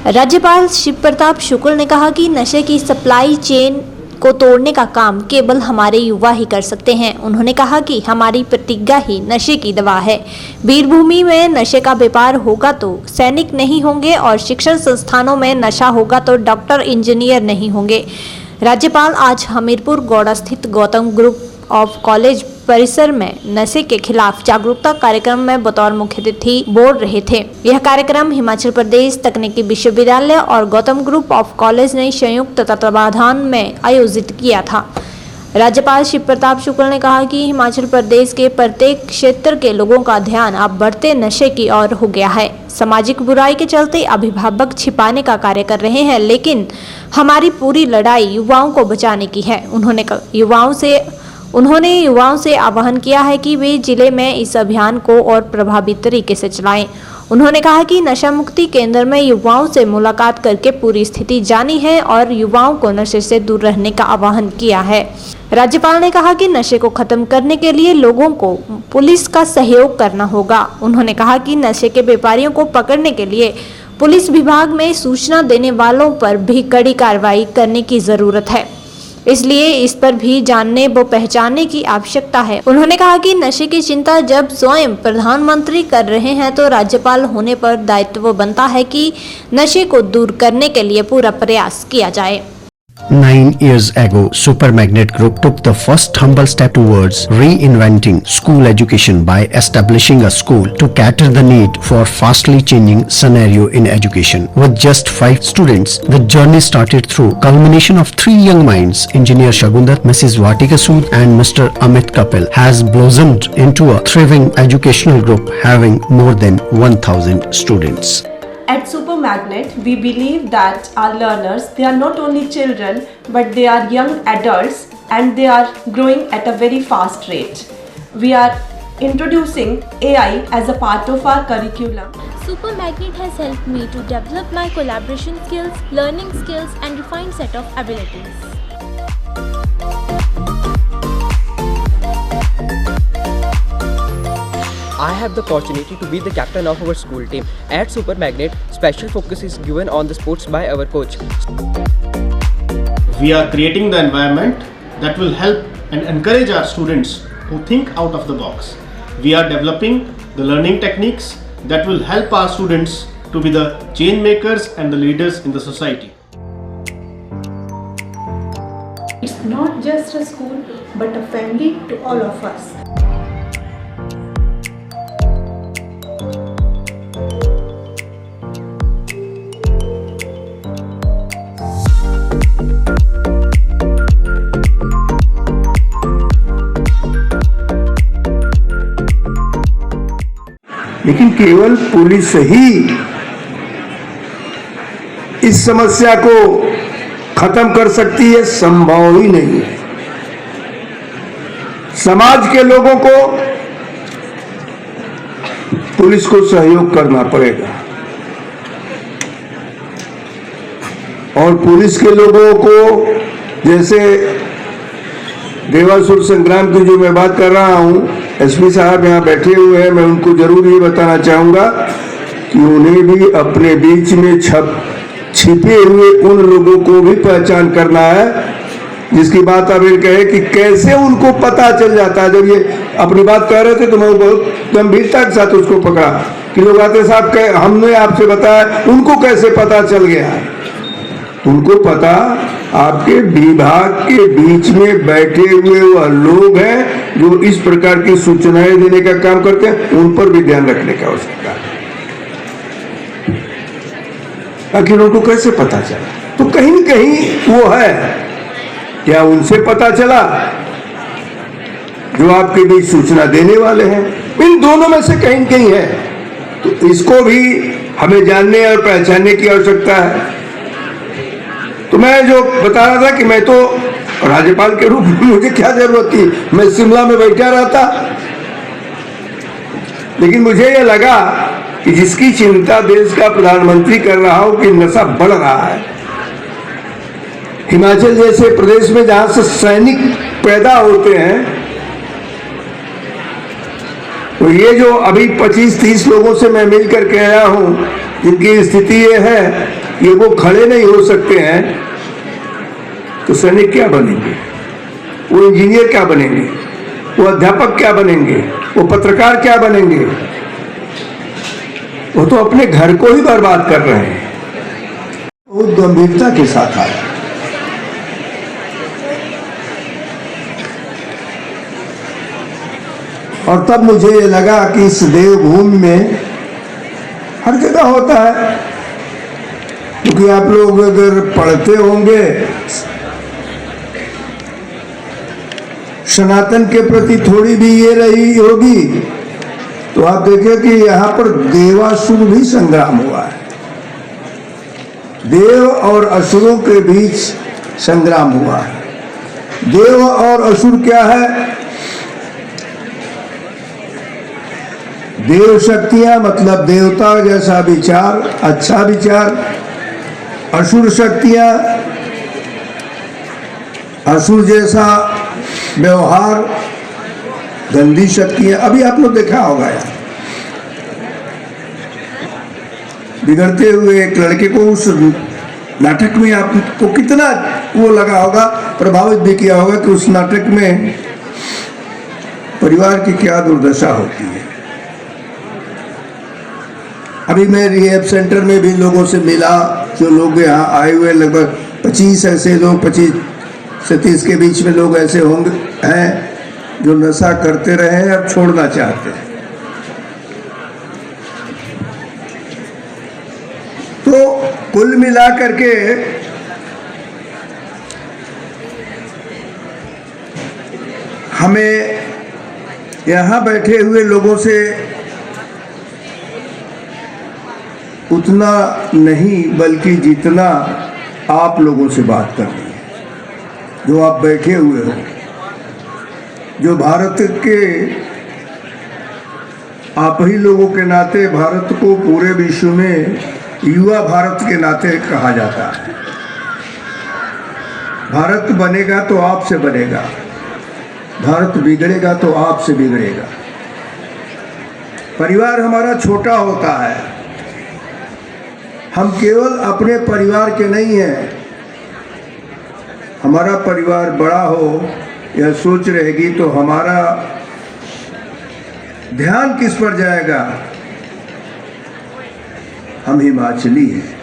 राज्यपाल शिव प्रताप शुक्ल ने कहा कि नशे की सप्लाई चेन को तोड़ने का काम केवल हमारे युवा ही कर सकते हैं। उन्होंने कहा कि हमारी प्रतिज्ञा ही नशे की दवा है। वीरभूमि में नशे का व्यापार होगा तो सैनिक नहीं होंगे और शिक्षण संस्थानों में नशा होगा तो डॉक्टर इंजीनियर नहीं होंगे। राज्यपाल आज हमीरपुर गौड़ा स्थित गौतम ग्रुप ऑफ कॉलेज परिसर में नशे के खिलाफ जागरूकता कार्यक्रम में बतौर मुख्य अतिथि बोल रहे थे। यह कार्यक्रम हिमाचल प्रदेश तकनीकी विश्वविद्यालय और गौतम ग्रुप ऑफ कॉलेज ने संयुक्त तत्वावधान में आयोजित किया था। राज्यपाल शिव प्रताप शुक्ल ने कहा कि हिमाचल प्रदेश के प्रत्येक क्षेत्र के लोगों का ध्यान अब बढ़ते नशे की ओर हो गया है। सामाजिक बुराई के चलते अभिभावक छिपाने का कार्य कर रहे हैं, लेकिन हमारी पूरी लड़ाई युवाओं को बचाने की है। उन्होंने युवाओं से आह्वान किया है कि वे जिले में इस अभियान को और प्रभावी तरीके से चलाएं। उन्होंने कहा कि नशा मुक्ति केंद्र में युवाओं से मुलाकात करके पूरी स्थिति जानी है और युवाओं को नशे से दूर रहने का आह्वान किया है। राज्यपाल ने कहा कि नशे को खत्म करने के लिए लोगों को पुलिस का सहयोग करना होगा। उन्होंने कहा कि नशे के व्यापारियों को पकड़ने के लिए पुलिस विभाग में सूचना देने वालों पर भी कड़ी कार्रवाई करने की जरूरत है, इसलिए इस पर भी जानने व पहचानने की आवश्यकता है। उन्होंने कहा कि नशे की चिंता जब स्वयं प्रधानमंत्री कर रहे हैं तो राज्यपाल होने पर दायित्व बनता है कि नशे को दूर करने के लिए पूरा प्रयास किया जाए। 9 years ago, Super Magnet Group took the first humble step towards reinventing school education by establishing a school to cater the need for fastly changing scenario in education. With just 5 students, the journey started through culmination of 3 young minds, Engineer Shagundar, Mrs. Vatika Sood and Mr. Amit Kapil, has blossomed into a thriving educational group having more than 1,000 students. At Super Magnet, we believe that our learners, they are not only children, but they are young adults and they are growing at a very fast rate. We are introducing AI as a part of our curriculum. Super Magnet has helped me to develop my collaboration skills, learning skills and refined set of abilities. I have the opportunity to be the captain of our school team. At Super Magnet, special focus is given on the sports by our coach. We are creating the environment that will help and encourage our students who think out of the box. We are developing the learning techniques that will help our students to be the change makers and the leaders in the society. It's not just a school, but a family to all of us. लेकिन केवल police ही इस समस्या को खत्म कर सकती है, संभव ही नहीं है। समाज के लोगों को पुलिस को सहयोग करना पड़ेगा और पुलिस के लोगों को, जैसे देवासुर संग्राम की जो मैं बात कर रहा हूं, एसपी साहब यहाँ बैठे हुए हैं, मैं उनको जरूर ये बताना चाहूंगा कि उन्हें भी अपने बीच में छिपे हुए उन लोगों को भी पहचान करना है, जिसकी बात अब ये कहे कि कैसे उनको पता चल जाता है। जब ये अपनी बात कह रहे थे तो मैं बहुत गंभीरता के साथ उसको पकड़ा कि लोग आते साहब हमने आपसे बताया, उनको कैसे पता चल गया। उनको पता आपके विभाग के बीच में बैठे हुए वह लोग हैं जो इस प्रकार की सूचनाएं देने का काम करते हैं, उन पर भी ध्यान रखने की आवश्यकता है। आखिर उनको कैसे पता चला? तो कहीं न कहीं वो है, क्या उनसे पता चला जो आपके बीच सूचना देने वाले हैं? इन दोनों में से कहीं न कहीं है, तो इसको भी हमें जानने और पहचानने की आवश्यकता है। तो मैं जो बता रहा था कि मैं तो राज्यपाल के रूप में मुझे क्या जरूरत थी, मैं शिमला में बैठा रहता, लेकिन मुझे यह लगा कि जिसकी चिंता देश का प्रधानमंत्री कर रहा हो कि नशा बढ़ रहा है, हिमाचल जैसे प्रदेश में जहां से सैनिक पैदा होते हैं, तो ये जो अभी 25-30 लोगों से मैं मिल करके आया हूं, जिनकी स्थिति ये है ये वो खड़े नहीं हो सकते हैं तो सैनिक क्या बनेंगे, वो इंजीनियर क्या बनेंगे, वो अध्यापक क्या बनेंगे, वो पत्रकार क्या बनेंगे? वो तो अपने घर को ही बर्बाद कर रहे हैं। बहुत गंभीरता के साथ आया। और तब मुझे ये लगा कि इस देवभूमि में हर जगह होता है, क्योंकि आप लोग अगर पढ़ते होंगे सनातन के प्रति थोड़ी भी ये रही होगी तो आप देखें कि यहाँ पर देवासुर भी संग्राम हुआ है। देव और असुरों के बीच संग्राम हुआ है। देव और असुर क्या है? देव शक्तियां मतलब देवता जैसा विचार, अच्छा विचार। असुर शक्तियां असुर जैसा व्यवहार, गंदी शक्तियां। अभी आप लोग देखा होगा यार, बिगड़ते हुए एक लड़के को उस नाटक में आपको कितना वो लगा होगा, प्रभावित भी किया होगा कि उस नाटक में परिवार की क्या दुर्दशा होती है। अभी मैं रिहैब सेंटर में भी लोगों से मिला, जो लोग यहाँ आए हुए लगभग 25 ऐसे लोग, 25 से 30 के बीच में लोग ऐसे होंगे हैं जो नशा करते रहे हैं और छोड़ना चाहते हैं। तो कुल मिला करके हमें यहाँ बैठे हुए लोगों से उतना नहीं बल्कि जितना आप लोगों से बात करनी है, जो आप बैठे हुए हो, जो भारत के आप ही लोगों के नाते भारत को पूरे विश्व में युवा भारत के नाते कहा जाता है। भारत बनेगा तो आपसे बनेगा, भारत बिगड़ेगा तो आपसे बिगड़ेगा। परिवार हमारा छोटा होता है, हम केवल अपने परिवार के नहीं हैं। हमारा परिवार बड़ा हो यह सोच रहेगी तो हमारा ध्यान किस पर जाएगा? हम हिमाचली हैं।